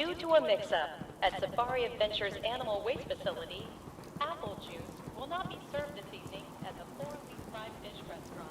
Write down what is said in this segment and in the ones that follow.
Due to a mix-up at Safari Adventures Animal Waste Facility, apple juice will not be served this evening at the 4-Leaf Fried Fish restaurant.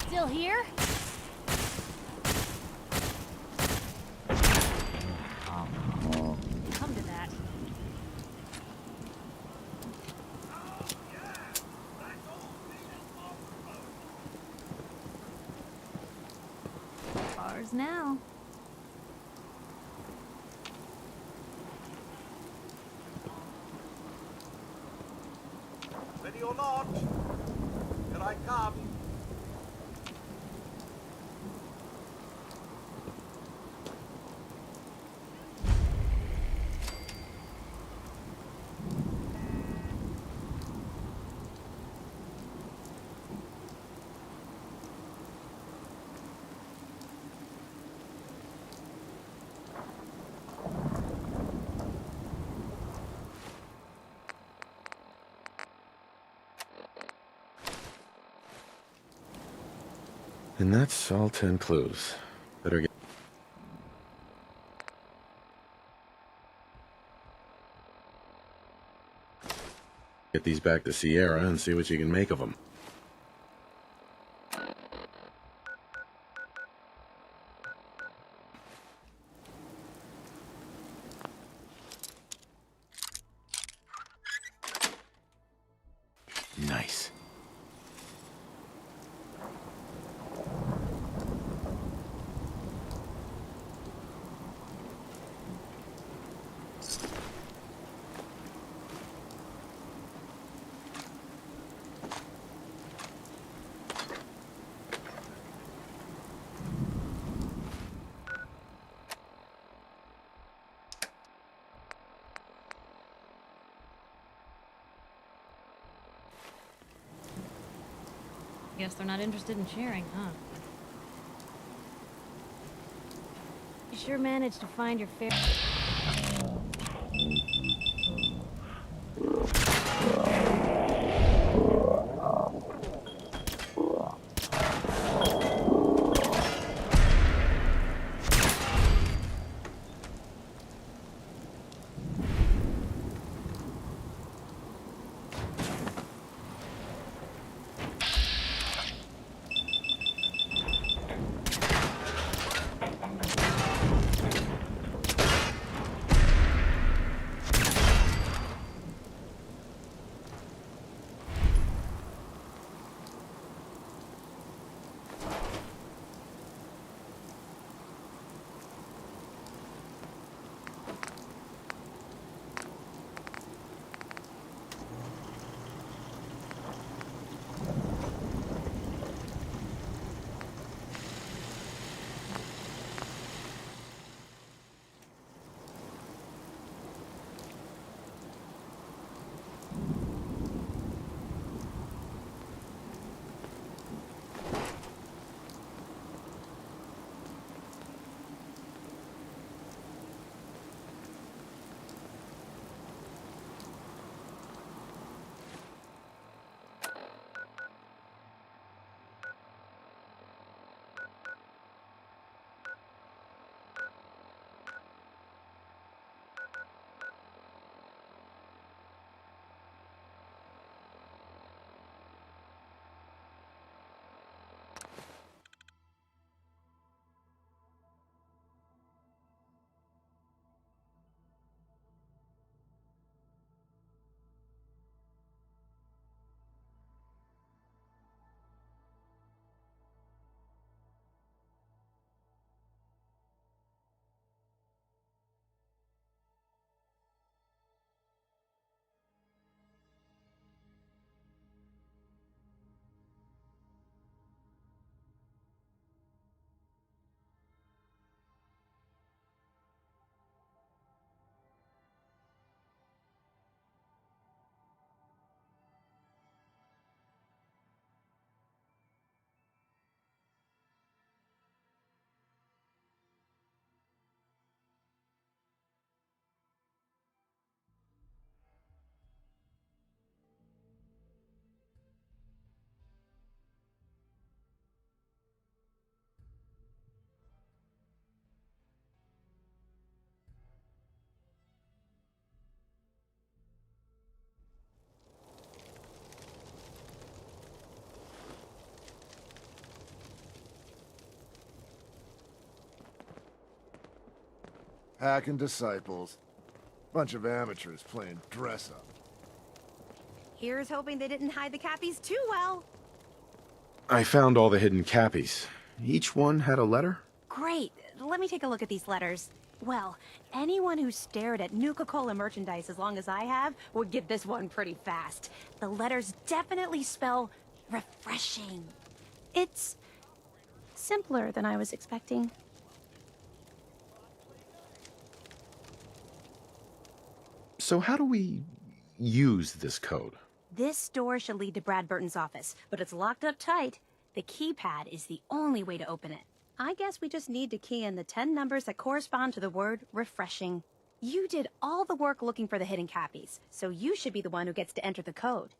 Still here? Come to that. Ours now. Ready or not? Here I come. And that's all 10 clues. Better get these back to Sierra and see what you can make of them. Nice. Guess they're not interested in sharing, huh? You sure managed to find your fair... Hacking disciples. Bunch of amateurs playing dress-up. Here's hoping they didn't hide the Cappies too well. I found all the hidden Cappies. Each one had a letter? Great. Let me take a look at these letters. Well, anyone who stared at Nuka Cola merchandise as long as I have would get this one pretty fast. The letters definitely spell refreshing. It's simpler than I was expecting. So how do we use this code? This door should lead to Brad Burton's office, but it's locked up tight. The keypad is the only way to open it. I guess we just need to key in the 10 numbers that correspond to the word refreshing. You did all the work looking for the hidden Cappies, so you should be the one who gets to enter the code.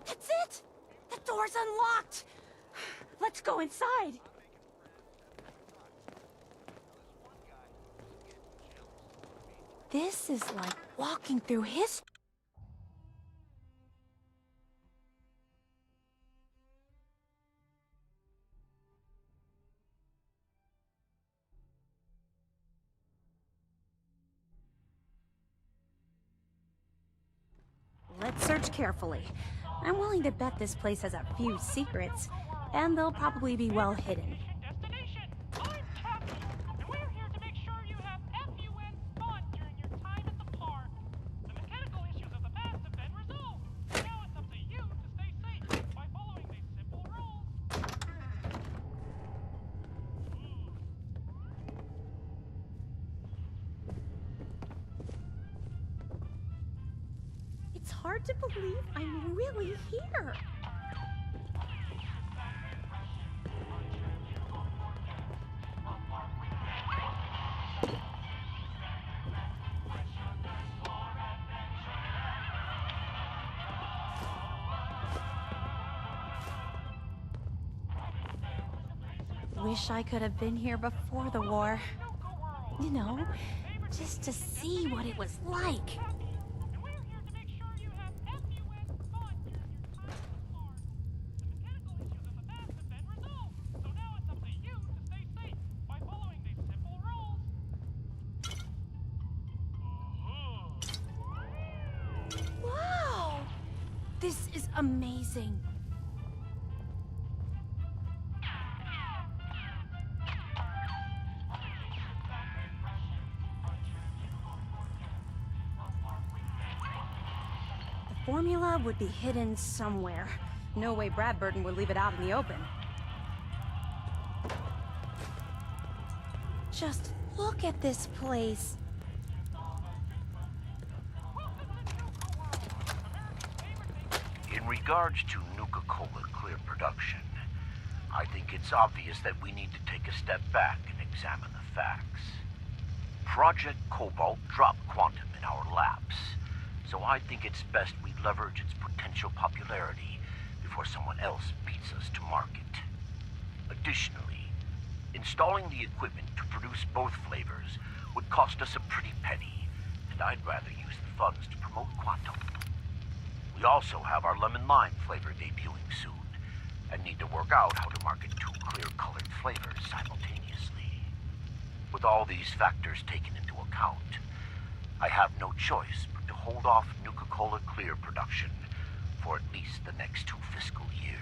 That's it! The door's unlocked! Let's go inside! This is like walking through history. Let's search carefully. I'm willing to bet this place has a few secrets, and they'll probably be well hidden. Destination! I'm Cappy, and we're here to make sure you have FUN fun during your time at the park. The mechanical issues of the past have been resolved. Now it's up to you to stay safe by following these simple rules. It's hard to believe I'm really here. Wish I could have been here before the war. You know, just to see what it was like. And we're here to make sure you have FUN fun during your time at the park. The mechanical issues of the past have been resolved. So now it's up to you to stay safe by following these simple rules. Wow! This is amazing. The formula would be hidden somewhere. No way Brad Burton would leave it out in the open. Just look at this place. In regards to Nuka Cola Clear production, I think it's obvious that we need to take a step back and examine the facts. Project Cobalt dropped Quantum in our laps, so I think it's best we leverage its potential popularity before someone else beats us to market. Additionally, installing the equipment to produce both flavors would cost us a pretty penny, and I'd rather use the funds to promote Quantum. We also have our lemon lime flavor debuting soon, and need to work out how to market two clear-colored flavors simultaneously. With all these factors taken into account, I have no choice but to hold off Nuka Cola Clear production for at least the next 2 fiscal years.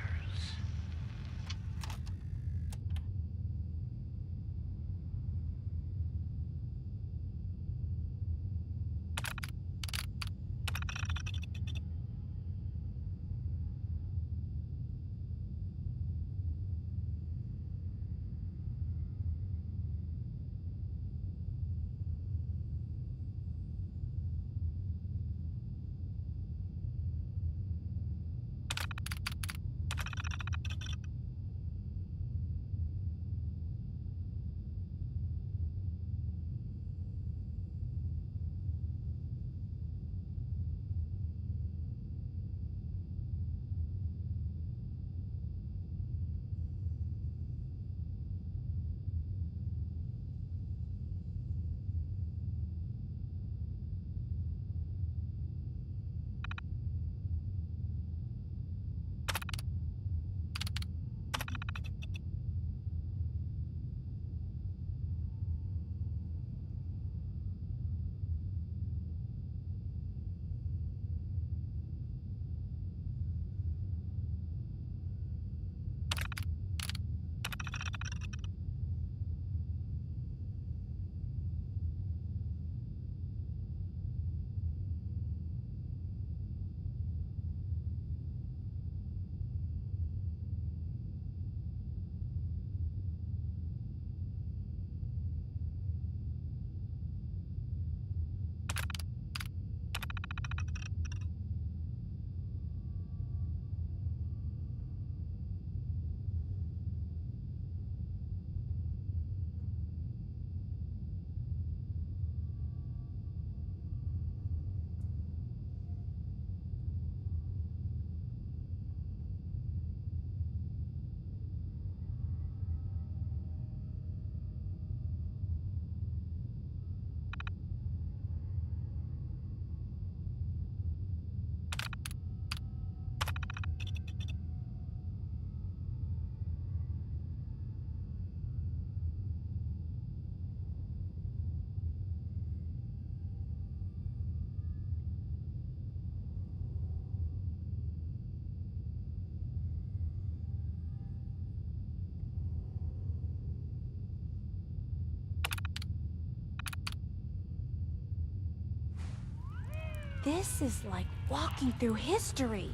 This is like walking through history.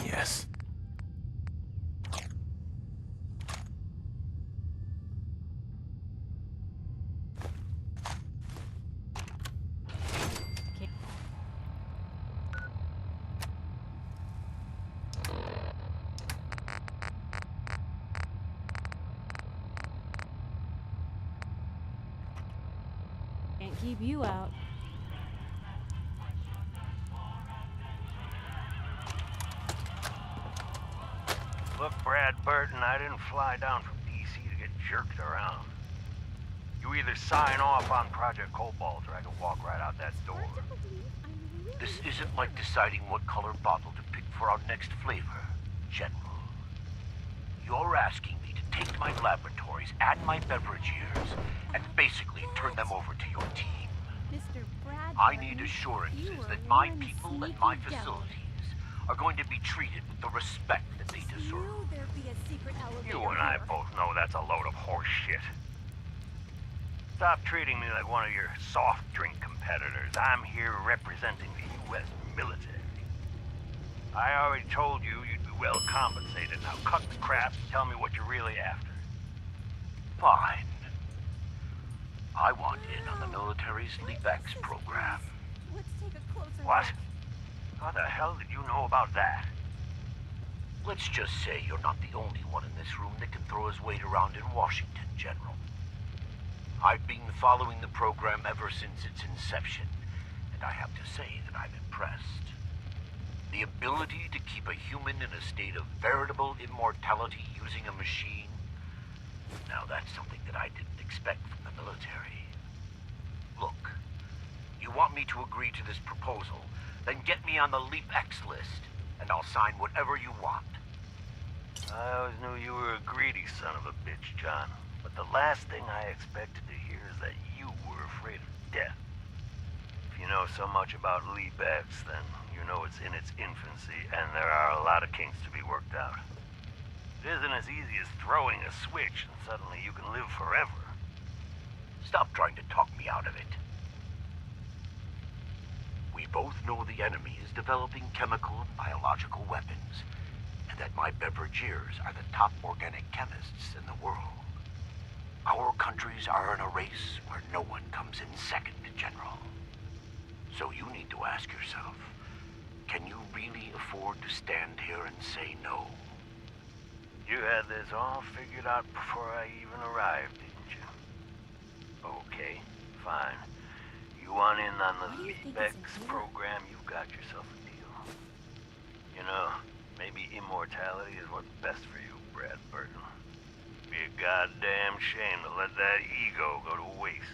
Yes. Can't keep you out. Look, Brad Burton, I didn't fly down from D.C. to get jerked around. You either sign off on Project Cobalt or I can walk right out that door. This isn't like deciding what color bottle to pick for our next flavor, General. You're asking me to take my laboratories and my beverage years and basically turn them over to your team. Mr. Brad, I need assurances that my people and my facilities are going to be treated with the respect that they deserve. You and I both know that's a load of horse shit. Stop treating me like one of your soft drink competitors. I'm here representing the U.S. military. I already told you you'd be well compensated. Now cut the crap and tell me what you're really after. Fine. I want in on the military's LeapX program. Let's take a closer What? look. How the hell did you know about that? Let's just say you're not the only one in this room that can throw his weight around in Washington, General. I've been following the program ever since its inception, and I have to say that I'm impressed. The ability to keep a human in a state of veritable immortality using a machine, now that's something that I didn't expect from the military. Look, you want me to agree to this proposal, then get me on the LeapX list, and I'll sign whatever you want. I always knew you were a greedy son of a bitch, John. But the last thing I expected to hear is that you were afraid of death. If you know so much about LeapX, then you know it's in its infancy, and there are a lot of kinks to be worked out. It isn't as easy as throwing a switch and suddenly you can live forever. Stop trying to talk me out of it. We both know the enemy is developing chemical and biological weapons, and that my beverageers are the top organic chemists in the world. Our countries are in a race where no one comes in second, General. So you need to ask yourself, can you really afford to stand here and say no? You had this all figured out before I even arrived, didn't you? Okay, fine. You want in on the LeapX program, you got yourself a deal. You know, maybe immortality is what's best for you, Brad Burton. Be a goddamn shame to let that ego go to waste.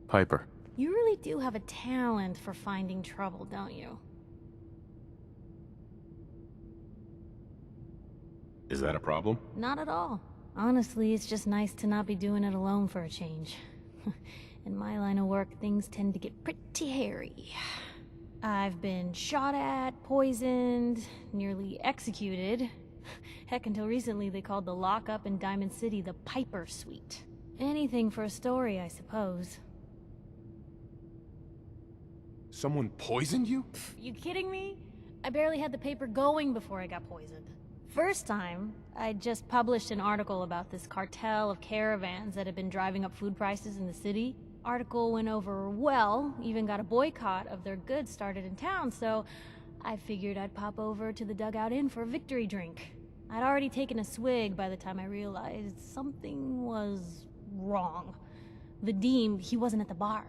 Piper. You really do have a talent for finding trouble, don't you? Is that a problem? Not at all. Honestly, it's just nice to not be doing it alone for a change. In my line of work, things tend to get pretty hairy. I've been shot at, poisoned, nearly executed. Heck, until recently they called the lockup in Diamond City the Piper Suite. Anything for a story, I suppose. Someone poisoned you? You kidding me? I barely had the paper going before I got poisoned. First time, I just published an article about this cartel of caravans that had been driving up food prices in the city. Article went over well, even got a boycott of their goods started in town, so I figured I'd pop over to the Dugout Inn for a victory drink. I'd already taken a swig by the time I realized something was wrong. Vadim, he wasn't at the bar.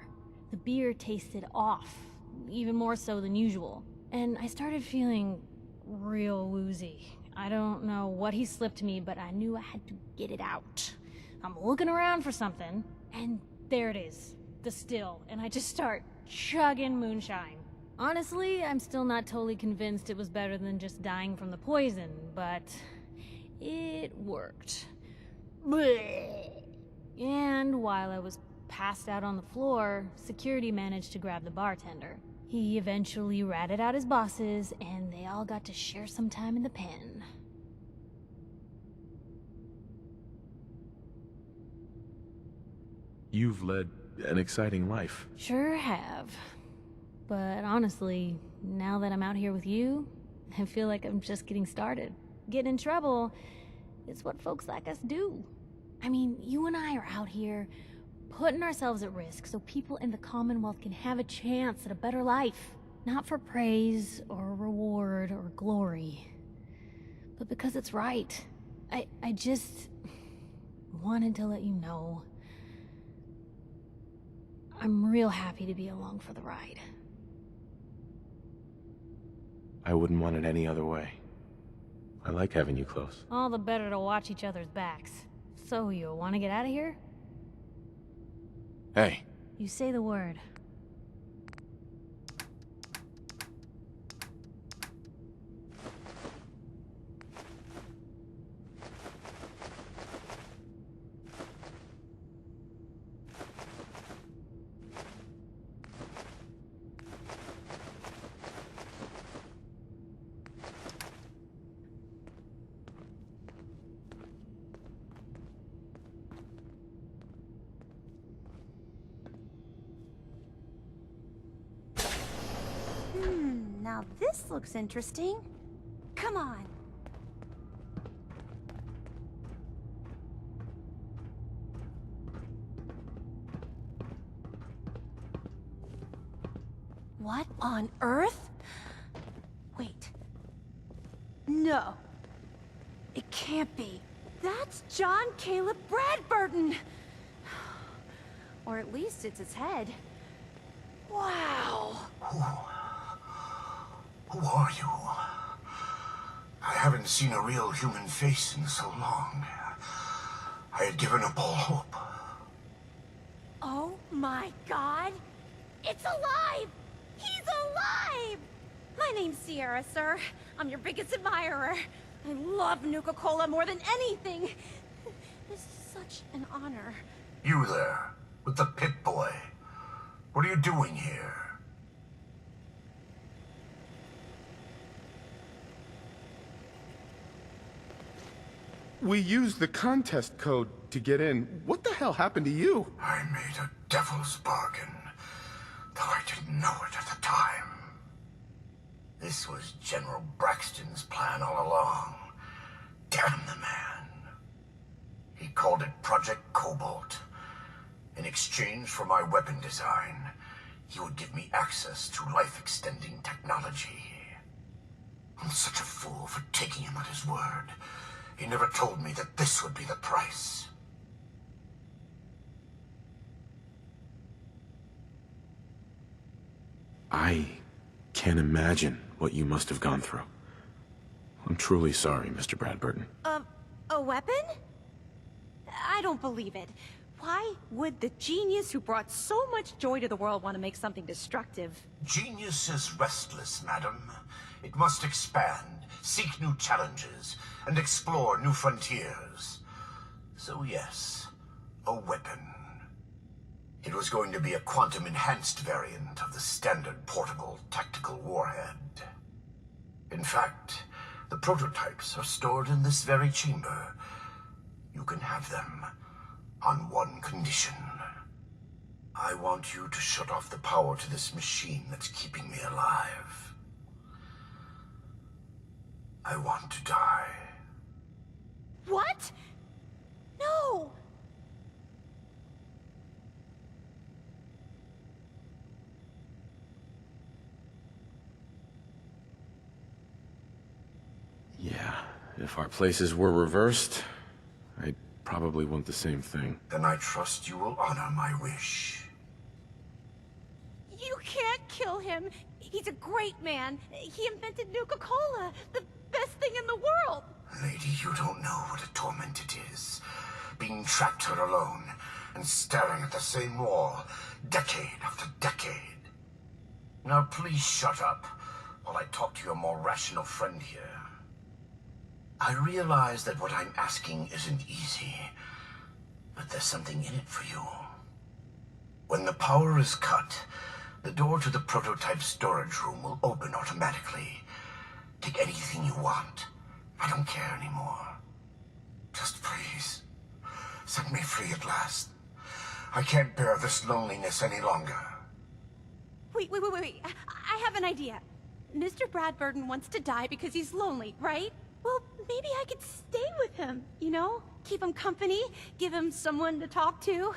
The beer tasted off, even more so than usual. And I started feeling real woozy. I don't know what he slipped me, but I knew I had to get it out. I'm looking around for something, and there it is, the still, and I just start chugging moonshine. Honestly, I'm still not totally convinced it was better than just dying from the poison, but it worked. Blech. And while I was passed out on the floor, security managed to grab the bartender. He eventually ratted out his bosses, and they all got to share some time in the pen. You've led an exciting life. Sure have. But honestly, now that I'm out here with you, I feel like I'm just getting started. Getting in trouble is what folks like us do. I mean, you and I are out here putting ourselves at risk so people in the Commonwealth can have a chance at a better life. Not for praise or reward or glory, but because it's right. I just wanted to let you know I'm real happy to be along for the ride. I wouldn't want it any other way. I like having you close. All the better to watch each other's backs. So, you want to get out of here? Hey. You say the word. Now this looks interesting. Come on. What on earth? Wait. No. It can't be. That's John Caleb Bradburton! Or at least it's his head. Wow. Who are you? I haven't seen a real human face in so long. I had given up all hope. Oh my god! It's alive! He's alive! My name's Sierra, sir. I'm your biggest admirer. I love Nuka-Cola more than anything. It's such an honor. You there, with the Pip-Boy. What are you doing here? We used the contest code to get in. What the hell happened to you? I made a devil's bargain, though I didn't know it at the time. This was General Braxton's plan all along. Damn the man. He called it Project Cobalt. In exchange for my weapon design, he would give me access to life-extending technology. I'm such a fool for taking him at his word. He never told me that this would be the price. I can't imagine what you must have gone through. I'm truly sorry, Mr. Bradburton. A weapon? I don't believe it. Why would the genius who brought so much joy to the world want to make something destructive? Genius is restless, madam. It must expand, seek new challenges, and explore new frontiers. So yes, a weapon. It was going to be a quantum-enhanced variant of the standard portable tactical warhead. In fact, the prototypes are stored in this very chamber. You can have them on one condition. I want you to shut off the power to this machine that's keeping me alive. I want to die. What? No! Yeah, if our places were reversed, I'd probably want the same thing. Then I trust you will honor my wish. You can't kill him. He's a great man. He invented Nuka Cola, the best thing in the world. Lady, you don't know what a torment it is. Being trapped here alone and staring at the same wall, decade after decade. Now please shut up while I talk to your more rational friend here. I realize that what I'm asking isn't easy, but there's something in it for you. When the power is cut, the door to the prototype storage room will open automatically. Take anything you want. I don't care anymore. Just please, set me free at last. I can't bear this loneliness any longer. Wait. I have an idea. Mr. Bradburden wants to die because he's lonely, right? Well, maybe I could stay with him, you know? Keep him company, give him someone to talk to.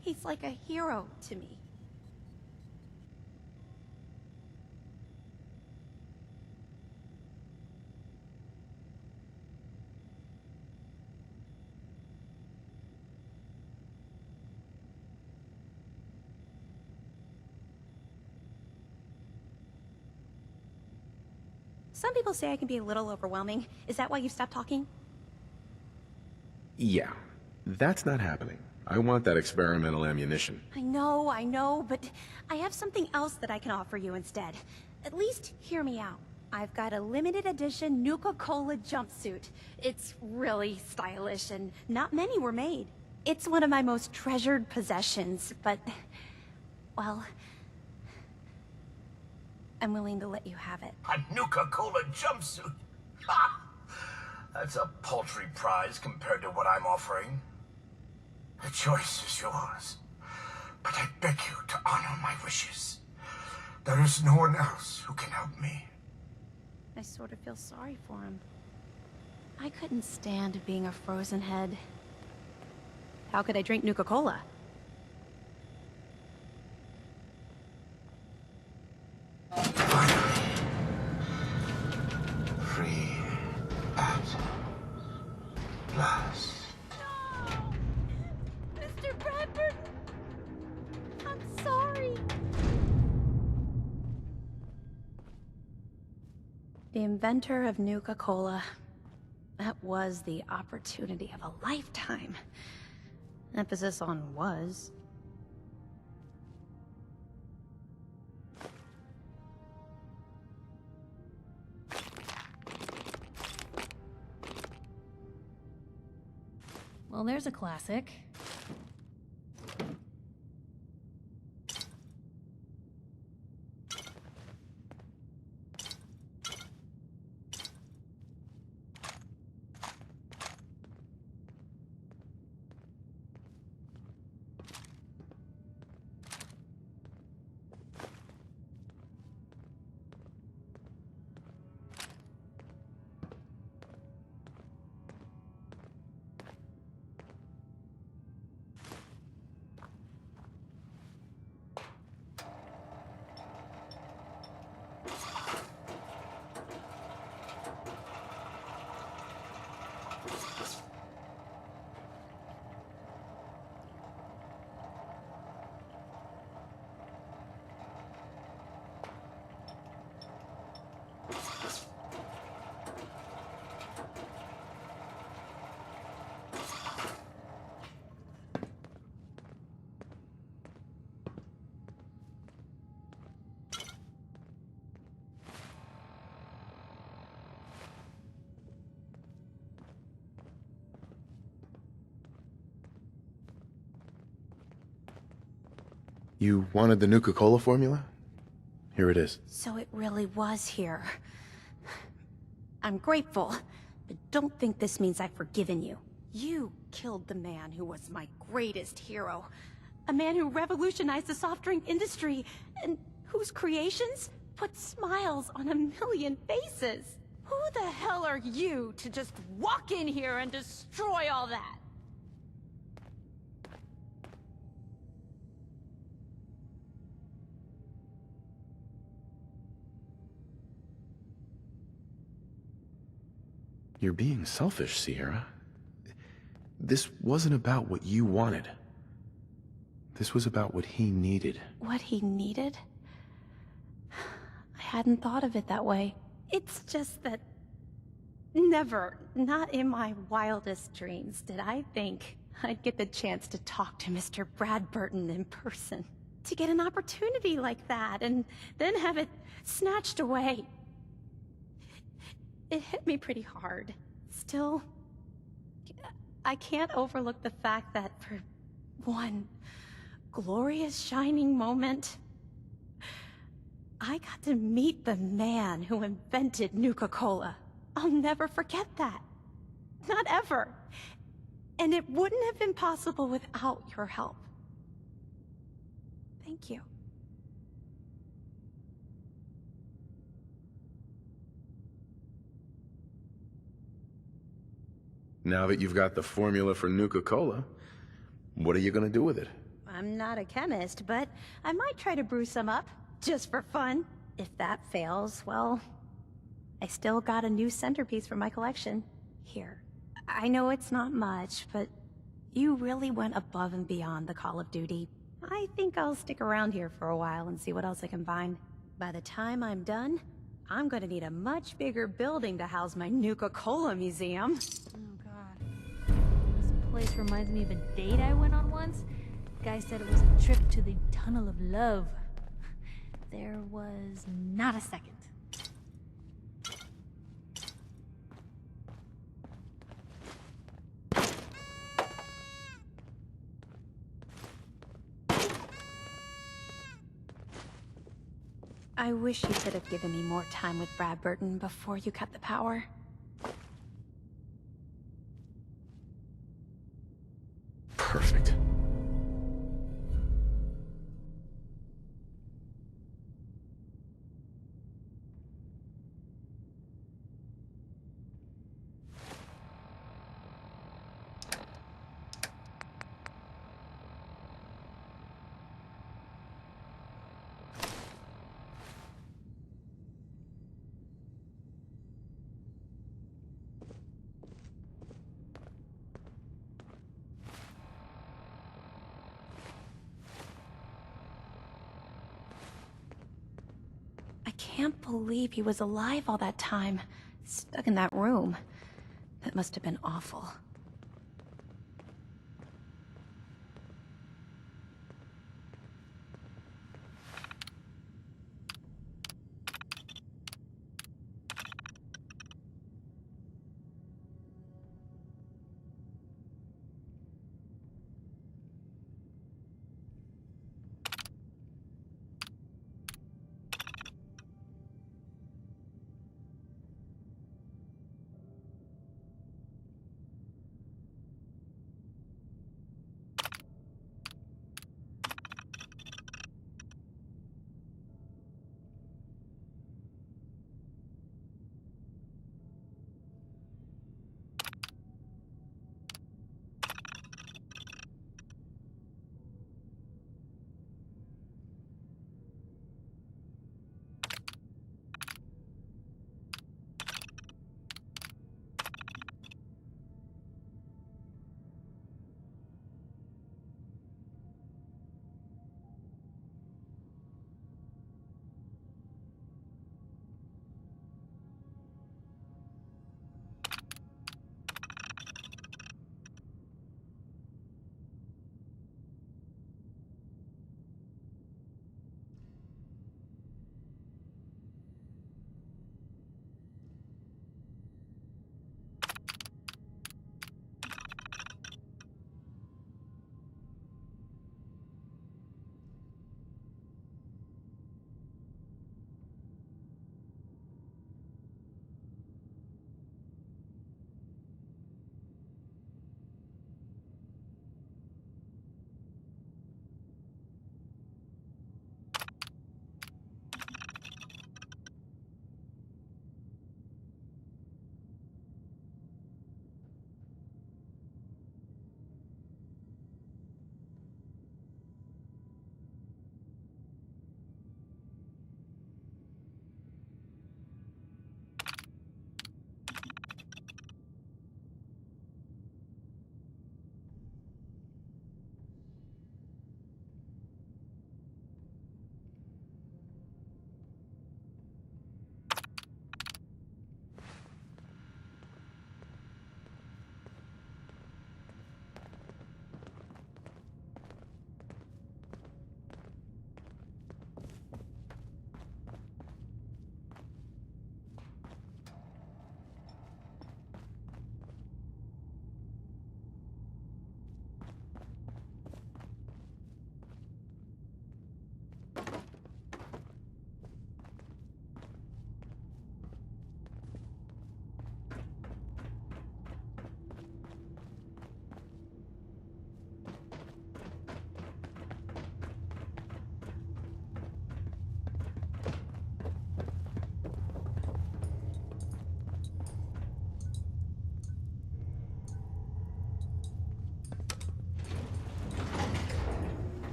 He's like a hero to me. Some people say I can be a little overwhelming. Is that why you stopped talking? Yeah, that's not happening. I want that experimental ammunition. I know, but I have something else that I can offer you instead. At least hear me out. I've got a limited edition Nuka Cola jumpsuit. It's really stylish and not many were made. It's one of my most treasured possessions, but, well, I'm willing to let you have it. A Nuka Cola jumpsuit? Ha! That's a paltry prize compared to what I'm offering. The choice is yours, but I beg you to honor my wishes. There is no one else who can help me. I sort of feel sorry for him. I couldn't stand being a frozen head. How could I drink Nuka Cola? Finally. Free at last. No! Mr. Bradburden! I'm sorry. The inventor of Nuka Cola. That was the opportunity of a lifetime. Emphasis on was. Well, there's a classic. You wanted the Nuka Cola formula? Here it is. So it really was here. I'm grateful, but don't think this means I've forgiven you. You killed the man who was my greatest hero. A man who revolutionized the soft drink industry, and whose creations put smiles on a million faces. Who the hell are you to just walk in here and destroy all that? You're being selfish, Sierra. This wasn't about what you wanted. This was about what he needed. What he needed? I hadn't thought of it that way. It's just that... never, not in my wildest dreams, did I think I'd get the chance to talk to Mr. Bradburton in person. To get an opportunity like that, and then have it snatched away. It hit me pretty hard. Still, I can't overlook the fact that for one glorious shining moment, I got to meet the man who invented Nuka-Cola. I'll never forget that. Not ever. And it wouldn't have been possible without your help. Thank you. Now that you've got the formula for Nuka-Cola, what are you gonna do with it? I'm not a chemist, but I might try to brew some up, just for fun. If that fails, well, I still got a new centerpiece for my collection. Here. I know it's not much, but you really went above and beyond the Call of Duty. I think I'll stick around here for a while and see what else I can find. By the time I'm done, I'm gonna need a much bigger building to house my Nuka-Cola museum. Oh god. This place reminds me of a date I went on once. The guy said it was a trip to the Tunnel of Love. There was not a second. I wish you could have given me more time with Bradburton before you cut the power. Perfect. I can't believe he was alive all that time, stuck in that room. That must have been awful.